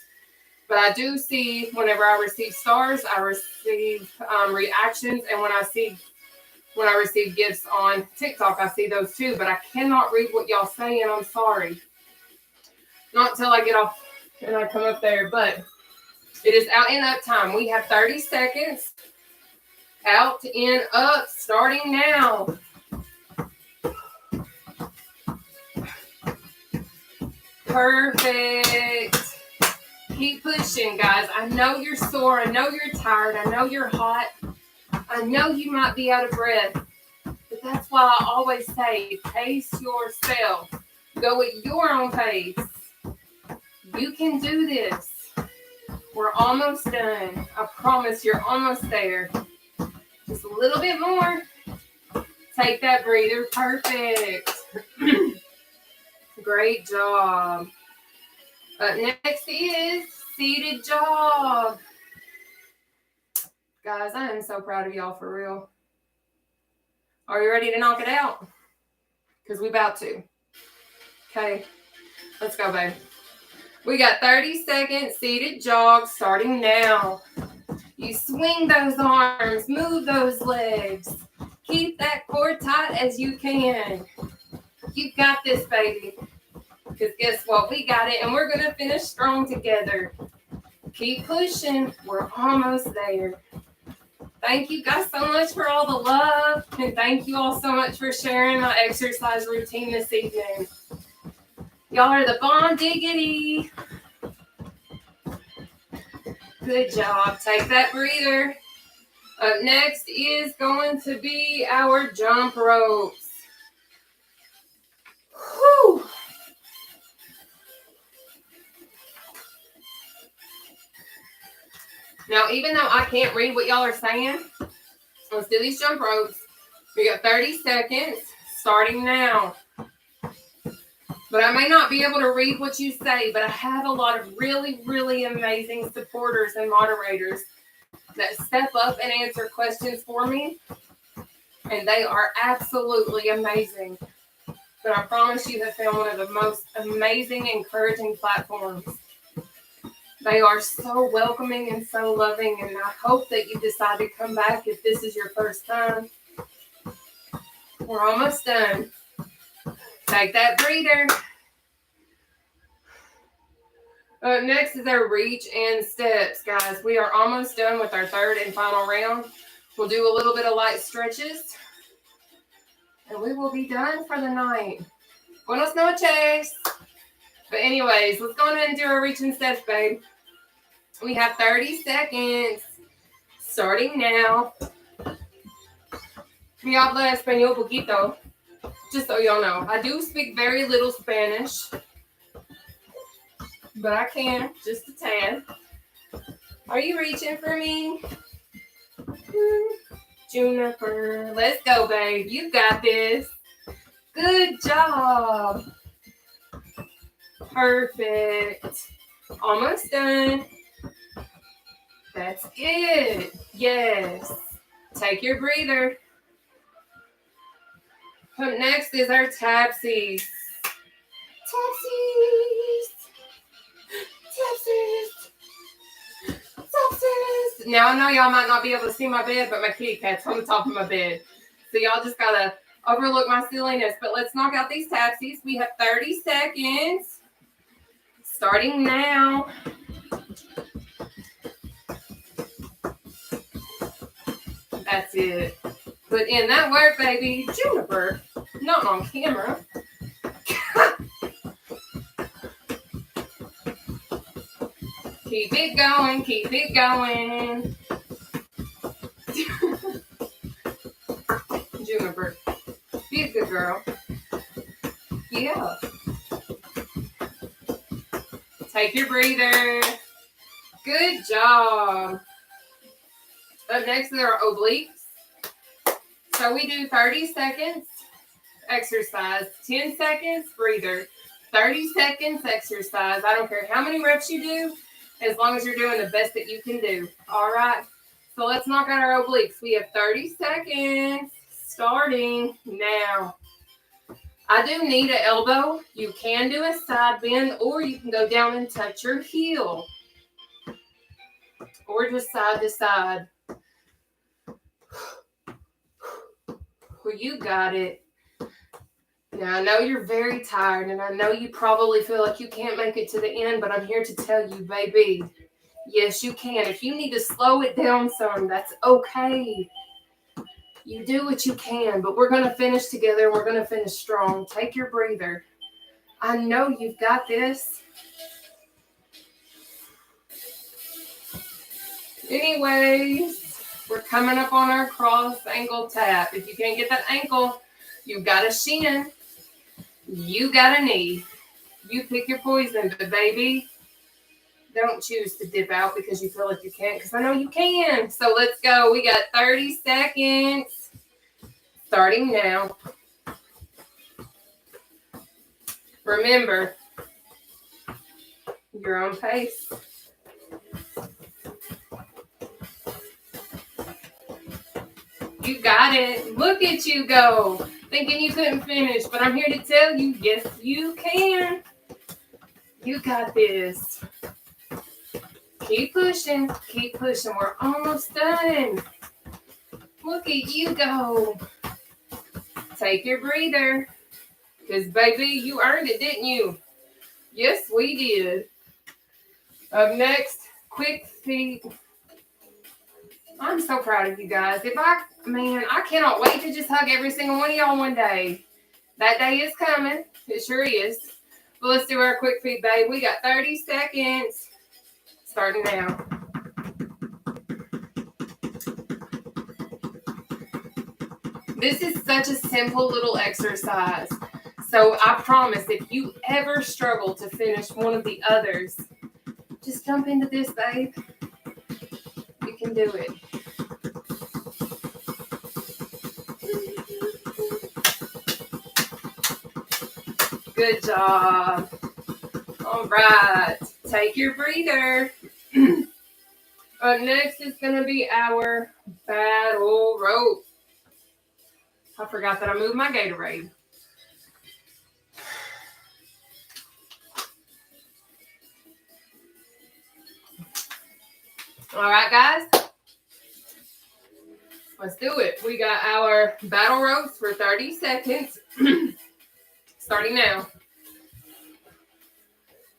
but I do see whenever I receive stars, I receive reactions, and when I receive gifts on TikTok, I see those too, but I cannot read what y'all say, and I'm sorry. Not until I get off and I come up there, but it is out and up time. We have 30 seconds. Out and up, starting now. Perfect. Keep pushing, guys. I know you're sore. I know you're tired. I know you're hot. I know you might be out of breath. But that's why I always say, pace yourself. Go at your own pace. You can do this. We're almost done. I promise you're almost there. Just a little bit more. Take that breather. Perfect. Great job. Up next is seated jog. Guys, I am so proud of y'all for real. Are you ready to knock it out? Because we about to. Okay. Let's go, babe. We got 30 seconds seated jog starting now. You swing those arms, move those legs. Keep that core tight as you can. You got this, baby. Because guess what? We got it, and we're going to finish strong together. Keep pushing. We're almost there. Thank you guys so much for all the love, and thank you all so much for sharing my exercise routine this evening. Y'all are the bomb diggity. Good job. Take that breather. Up next is going to be our jump ropes. Whew. Now, even though I can't read what y'all are saying, let's do these jump ropes. We got 30 seconds starting now. But I may not be able to read what you say, but I have a lot of really, really amazing supporters and moderators that step up and answer questions for me. And they are absolutely amazing. But I promise you have found one of the most amazing, encouraging platforms. They are so welcoming and so loving, and I hope that you decide to come back if this is your first time. We're almost done. Take that breather. Next is our reach and steps, guys. We are almost done with our third and final round. We'll do a little bit of light stretches, and we will be done for the night. Buenos noches. But anyways, let's go ahead and do our reach and steps, babe. We have 30 seconds, starting now. Me habla español poquito, just so y'all know. I do speak very little Spanish, but I can, just a tad. Are you reaching for me? Juniper, let's go, babe. You got this. Good job. Perfect. Almost done. That's it. Yes. Take your breather. Up next is our tapsies. Tapsies. Tapsies. Tapsies. Now I know y'all might not be able to see my bed, but my kitty cat's on the top of my bed. So y'all just gotta overlook my silliness. But let's knock out these tapsies. We have 30 seconds. Starting now. That's it. Put in that work, baby. Juniper. Not on camera. Keep it going. Keep it going. Juniper. Be a good girl. Yeah. Take your breather. Good job. Up next is our obliques. So we do 30 seconds exercise, 10 seconds breather, 30 seconds exercise. I don't care how many reps you do, as long as you're doing the best that you can do. All right. So let's knock out our obliques. We have 30 seconds starting now. I do need an elbow. You can do a side bend, or you can go down and touch your heel, or just side to side. Well, you got it. Now, I know you're very tired, and I know you probably feel like you can't make it to the end, but I'm here to tell you, baby, yes, you can. If you need to slow it down some, that's okay. You do what you can, but we're going to finish together, and we're going to finish strong. Take your breather. I know you've got this. Anyways, we're coming up on our cross ankle tap. If you can't get that ankle, you got a shin. You got a knee. You pick your poison, but baby, don't choose to dip out because you feel like you can't, because I know you can. So let's go. We got 30 seconds. Starting now. Remember, your own pace. You got it. Look at you go. Thinking you couldn't finish, but I'm here to tell you, yes, you can. You got this. Keep pushing. Keep pushing. We're almost done. Look at you go. Take your breather. Because, baby, you earned it, didn't you? Yes, we did. Up next, quick feet. I'm so proud of you guys. I cannot wait to just hug every single one of y'all one day. That day is coming. It sure is. But let's do our quick feed, babe. We got 30 seconds. Starting now. This is such a simple little exercise. So I promise, if you ever struggle to finish one of the others, just jump into this, babe. You can do it. Good job. All right. Take your breather. Next is going to be our battle rope. I forgot that I moved my Gatorade. All right, guys. Let's do it. We got our battle ropes for 30 seconds. Starting now.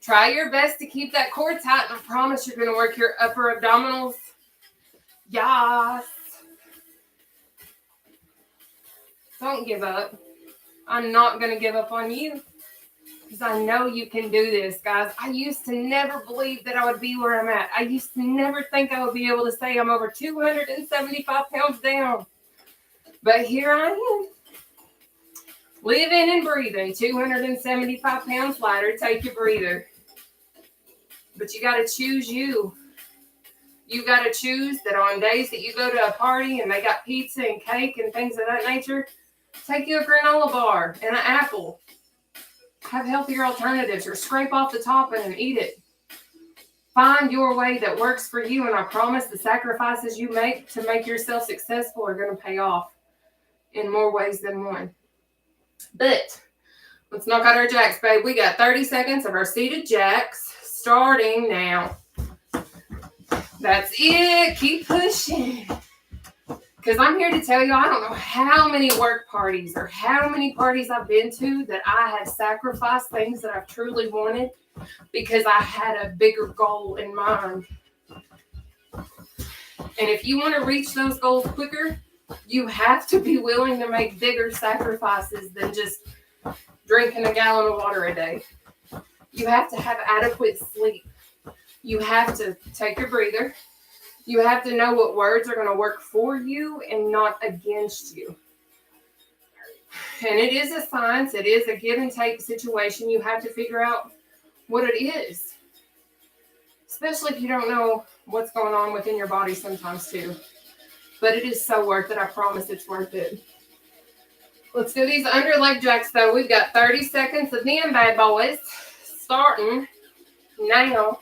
Try your best to keep that core tight, and I promise you're going to work your upper abdominals. Yes. Don't give up. I'm not going to give up on you because I know you can do this, guys. I used to never believe that I would be where I'm at. I used to never think I would be able to say I'm over 275 pounds down. But here I am. Living and breathing, 275 pounds lighter. Take your breather. But you got to choose you. You got to choose that on days that you go to a party and they got pizza and cake and things of that nature, take you a granola bar and an apple. Have healthier alternatives or scrape off the top and eat it. Find your way that works for you, and I promise the sacrifices you make to make yourself successful are going to pay off in more ways than one. But let's knock out our jacks, babe. We got 30 seconds of our seated jacks starting now. That's it. Keep pushing. Because I'm here to tell you, I don't know how many work parties or how many parties I've been to that I have sacrificed things that I've truly wanted because I had a bigger goal in mind. And if you want to reach those goals quicker, you have to be willing to make bigger sacrifices than just drinking a gallon of water a day. You have to have adequate sleep. You have to take your breather. You have to know what words are going to work for you and not against you. And it is a science. It is a give and take situation. You have to figure out what it is. Especially if you don't know what's going on within your body sometimes too. But it is so worth it. I promise it's worth it. Let's do these under leg jacks though. We've got 30 seconds of them bad boys starting now.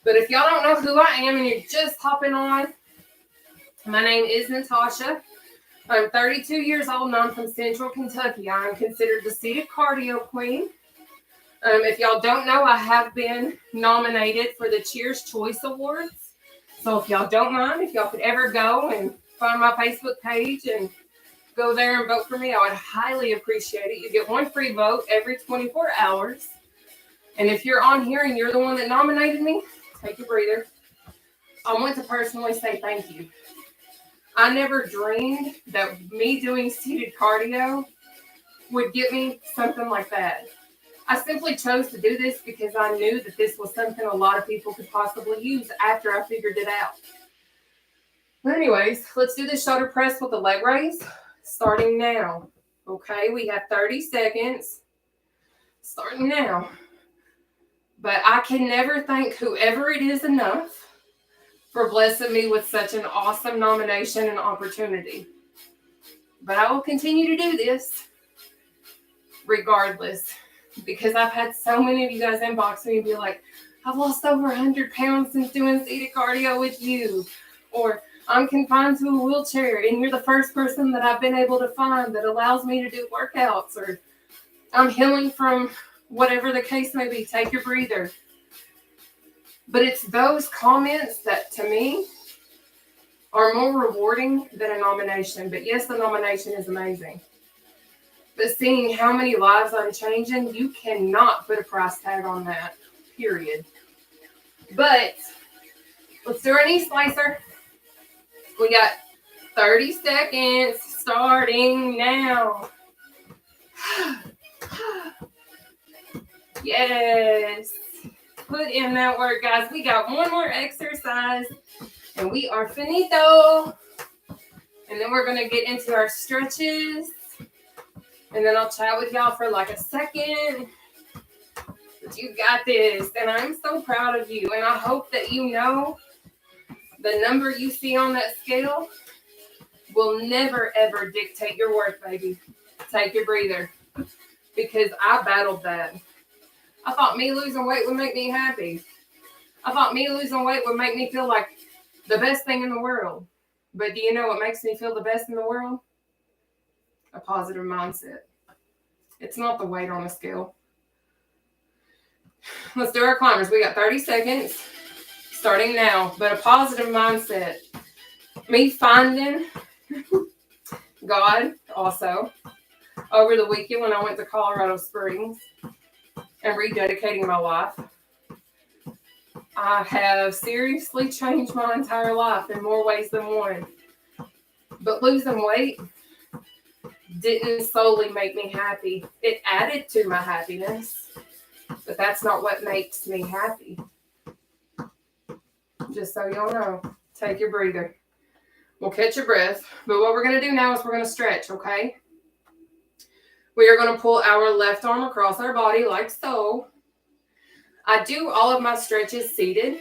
But if y'all don't know who I am and you're just hopping on, my name is Nataushia. I'm 32 years old and I'm from Central Kentucky. I am considered the seated cardio queen. If y'all don't know, I have been nominated for the Cheers Choice Awards. So if y'all don't mind, if y'all could ever go and find my Facebook page and go there and vote for me, I would highly appreciate it. You get one free vote every 24 hours. And if you're on here and you're the one that nominated me, take a breather. I want to personally say thank you. I never dreamed that me doing seated cardio would get me something like that. I simply chose to do this because I knew that this was something a lot of people could possibly use after I figured it out. But anyways, let's do the shoulder press with the leg raise starting now. Okay, we have 30 seconds starting now. But I can never thank whoever it is enough for blessing me with such an awesome nomination and opportunity. But I will continue to do this regardless, because I've had so many of you guys inbox me and be like, I've lost over 100 pounds since doing seated cardio with you. Or I'm confined to a wheelchair and you're the first person that I've been able to find that allows me to do workouts. Or I'm healing from whatever the case may be. Take your breather. But it's those comments that to me are more rewarding than a nomination. But yes, the nomination is amazing. But seeing how many lives I'm changing, you cannot put a price tag on that, period. But let's do our knee slicer. We got 30 seconds starting now. Yes. Put in that work, guys. We got one more exercise and we are finito. And then we're going to get into our stretches. And then I'll chat with y'all for like a second. But you got this. And I'm so proud of you. And I hope that you know the number you see on that scale will never, ever dictate your worth, baby. Take your breather. Because I battled that. I thought me losing weight would make me happy. I thought me losing weight would make me feel like the best thing in the world. But do you know what makes me feel the best in the world? A positive mindset. It's not the weight on the scale. Let's do our climbers. We got 30 seconds starting now. But a positive mindset. Me finding God also over the weekend when I went to Colorado Springs. and rededicating my life. I have seriously changed my entire life in more ways than one. But losing weight didn't solely make me happy. It added to my happiness, but that's not what makes me happy. Just so y'all know, take your breather. We'll catch your breath. But what we're going to do now is we're going to stretch, okay? We are going to pull our left arm across our body like so. I do all of my stretches seated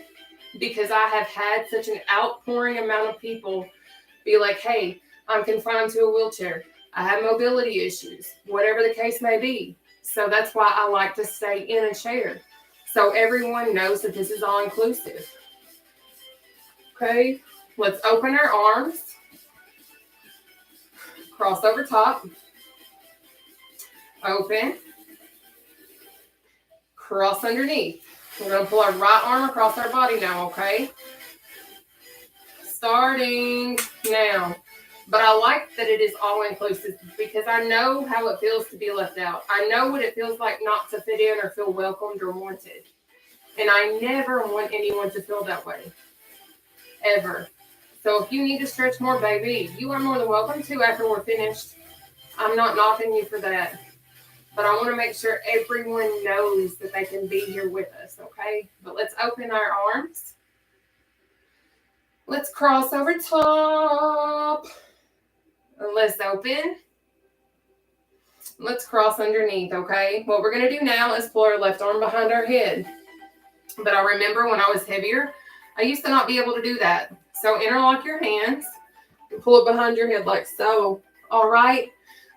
because I have had such an outpouring amount of people be like, hey, I'm confined to a wheelchair. I have mobility issues, whatever the case may be. So that's why I like to stay in a chair. So everyone knows that this is all inclusive. Okay, let's open our arms. Cross over top. Open. Cross underneath. We're going to pull our right arm across our body now, okay? Starting now. But I like that it is all-inclusive because I know how it feels to be left out. I know what it feels like not to fit in or feel welcomed or wanted. And I never want anyone to feel that way. Ever. So if you need to stretch more, baby, you are more than welcome to after we're finished. I'm not knocking you for that. But I want to make sure everyone knows that they can be here with us, okay? But let's open our arms. Let's cross over top. Let's open. Let's cross underneath, okay? What we're going to do now is pull our left arm behind our head. But I remember when I was heavier, I used to not be able to do that. So interlock your hands and pull it behind your head like so, all right?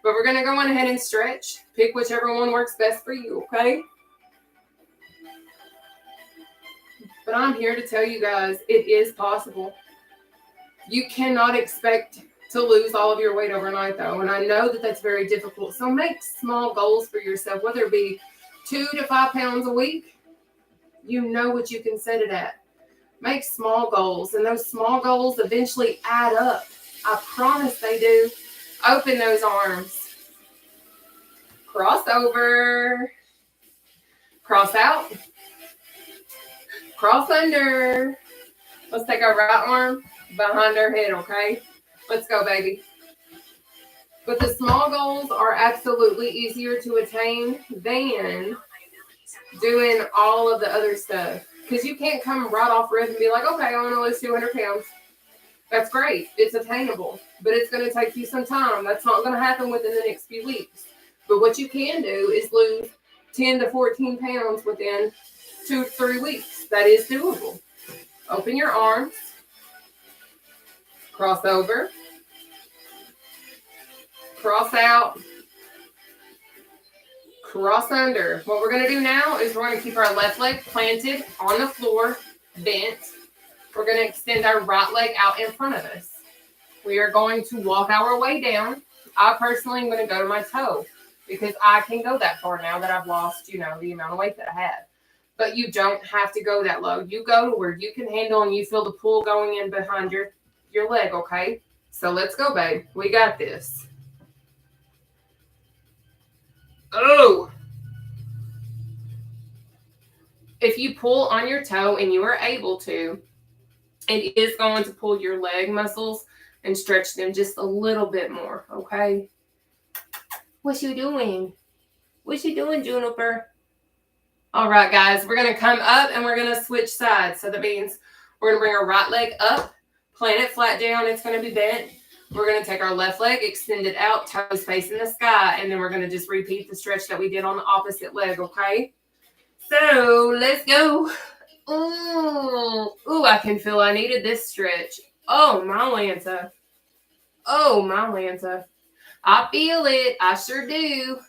But we're going to go on ahead and stretch. Pick whichever one works best for you, okay? But I'm here to tell you guys, it is possible. You cannot expect to lose all of your weight overnight, though. And I know that that's very difficult. So make small goals for yourself, whether it be 2 to 5 pounds a week. You know what you can set it at. Make small goals. And those small goals eventually add up. I promise they do. Open those arms. Cross over. Cross out. Cross under. Let's take our right arm behind our head, okay? Let's go, baby. But the small goals are absolutely easier to attain than doing all of the other stuff. Because you can't come right off rip and be like, okay, I want to lose 200 pounds. That's great. It's attainable. But it's going to take you some time. That's not going to happen within the next few weeks. But what you can do is lose 10 to 14 pounds within 2 to 3 weeks. That is doable. Open your arms. Cross over. Cross out. Cross under. What we're going to do now is we're going to keep our left leg planted on the floor, bent. We're going to extend our right leg out in front of us. We are going to walk our way down. I personally am going to go to my toe because I can go that far now that I've lost, the amount of weight that I have. But you don't have to go that low. You go to where you can handle and you feel the pull going in behind your leg, okay? So let's go, babe. We got this. Oh! If you pull on your toe and you are able to, it is going to pull your leg muscles and stretch them just a little bit more, okay? What you doing? What you doing, Juniper? All right, guys, we're going to come up and we're going to switch sides. So that means we're going to bring our right leg up, plant it flat down. It's going to be bent. We're going to take our left leg, extend it out, toes facing the sky, and then we're going to just repeat the stretch that we did on the opposite leg, okay? So let's go. Ooh, I can feel I needed this stretch. Oh, my Lanta. Oh, my Lanta. I feel it. I sure do.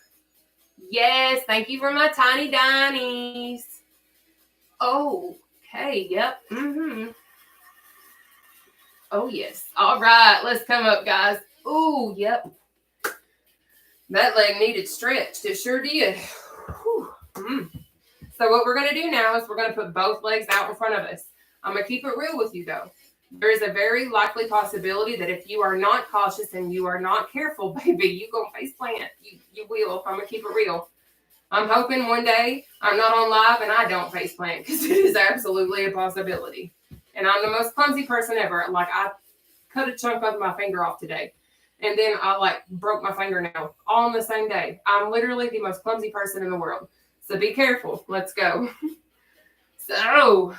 Yes, thank you for my tiny dinies. Oh, okay, yep. Oh, yes. All right, let's come up, guys. Ooh, yep. That leg needed stretched. It sure did. So what we're going to do now is we're going to put both legs out in front of us. I'm going to keep it real with you, though. There is a very likely possibility that if you are not cautious and you are not careful, baby, you go face plant. You will. I'm going to keep it real. I'm hoping one day I'm not on live and I don't faceplant, because it is absolutely a possibility. And I'm the most clumsy person ever. Like, I cut a chunk of my finger off today. And then I like broke my fingernail all on the same day. I'm literally the most clumsy person in the world. So be careful. Let's go. So,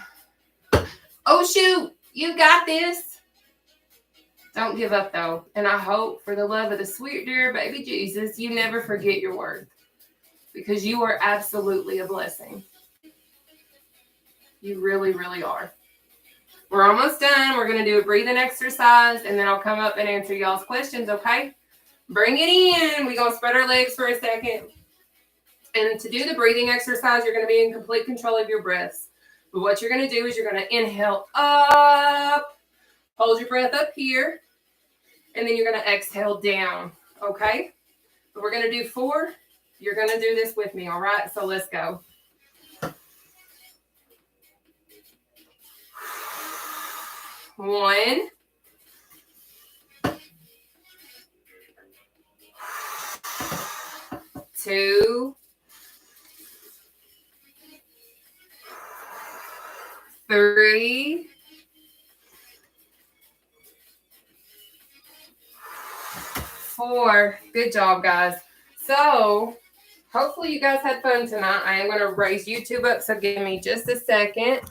oh shoot, you got this. Don't give up though. And I hope for the love of the sweet dear baby Jesus, you never forget your worth, because you are absolutely a blessing. You really, really are. We're almost done. We're going to do a breathing exercise, and then I'll come up and answer y'all's questions, okay? Bring it in. We're going to spread our legs for a second. And to do the breathing exercise, you're going to be in complete control of your breaths. But what you're going to do is you're going to inhale up, hold your breath up here, and then you're going to exhale down, okay? But we're going to do 4. You're going to do this with me, all right? So let's go. One, 2, 3, 4. Good job, guys. So hopefully you guys had fun tonight. I am going to raise YouTube up, so give me just a second.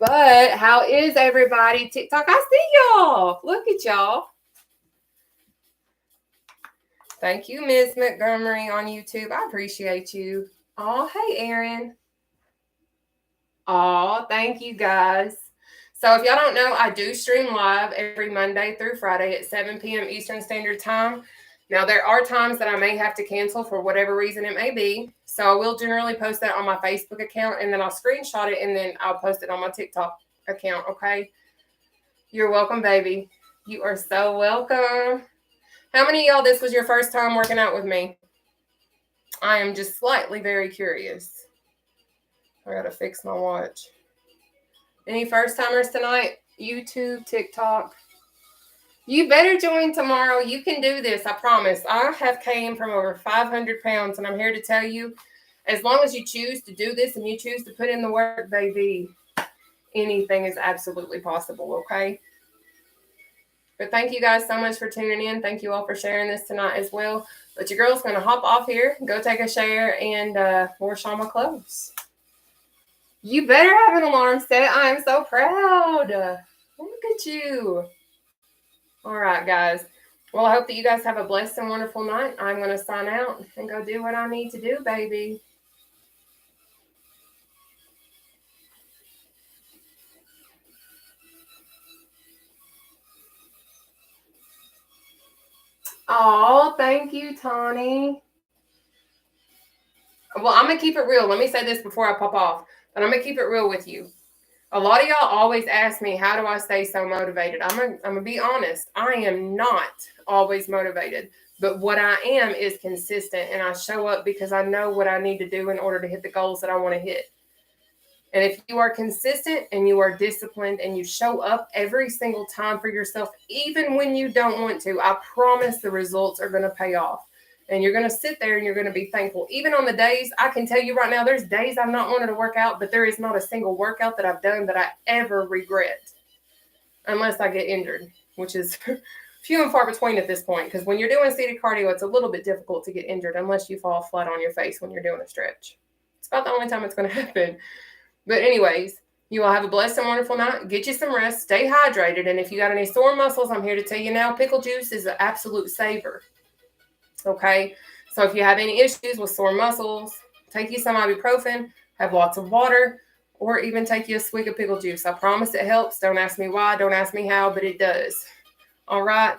But how is everybody? TikTok, I see y'all. Look at y'all. Thank you, Ms. Montgomery on YouTube. I appreciate you. Oh, hey, Aaron. Oh, thank you, guys. So if y'all don't know, I do stream live every Monday through Friday at 7 p.m. Eastern Standard Time. Now, there are times that I may have to cancel for whatever reason it may be. So I will generally post that on my Facebook account, and then I'll screenshot it, and then I'll post it on my TikTok account, okay? You're welcome, baby. You are so welcome. How many of y'all, this was your first time working out with me? I am just slightly very curious. I got to fix my watch. Any first timers tonight? YouTube, TikTok. You better join tomorrow. You can do this. I promise. I have came from over 500 pounds, and I'm here to tell you, as long as you choose to do this and you choose to put in the work, baby, anything is absolutely possible, okay? But thank you guys so much for tuning in. Thank you all for sharing this tonight as well. But your girl's going to hop off here, go take a shower, and wash all my clothes. You better have an alarm set. I am so proud. Look at you. All right, guys. Well, I hope that you guys have a blessed and wonderful night. I'm going to sign out and go do what I need to do, baby. Oh, thank you, Tawny. Well, I'm going to keep it real. Let me say this before I pop off, but I'm going to keep it real with you. A lot of y'all always ask me, how do I stay so motivated? I'm going to be honest. I am not always motivated, but what I am is consistent, and I show up because I know what I need to do in order to hit the goals that I want to hit. And if you are consistent and you are disciplined and you show up every single time for yourself, even when you don't want to, I promise the results are going to pay off. And you're going to sit there and you're going to be thankful. Even on the days, I can tell you right now, there's days I've not wanted to work out, but there is not a single workout that I've done that I ever regret. Unless I get injured, which is few and far between at this point. Because when you're doing seated cardio, it's a little bit difficult to get injured unless you fall flat on your face when you're doing a stretch. It's about the only time it's going to happen. But anyways, you all have a blessed and wonderful night. Get you some rest. Stay hydrated. And if you got any sore muscles, I'm here to tell you now, pickle juice is an absolute saver. Okay? So if you have any issues with sore muscles, take you some ibuprofen, have lots of water, or even take you a swig of pickle juice. I promise it helps. Don't ask me why. Don't ask me how, but it does. All right?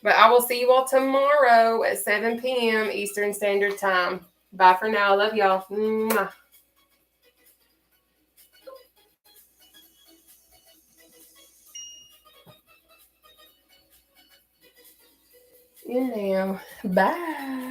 But I will see you all tomorrow at 7 p.m. Eastern Standard Time. Bye for now. I love y'all. Mwah. You know. Bye.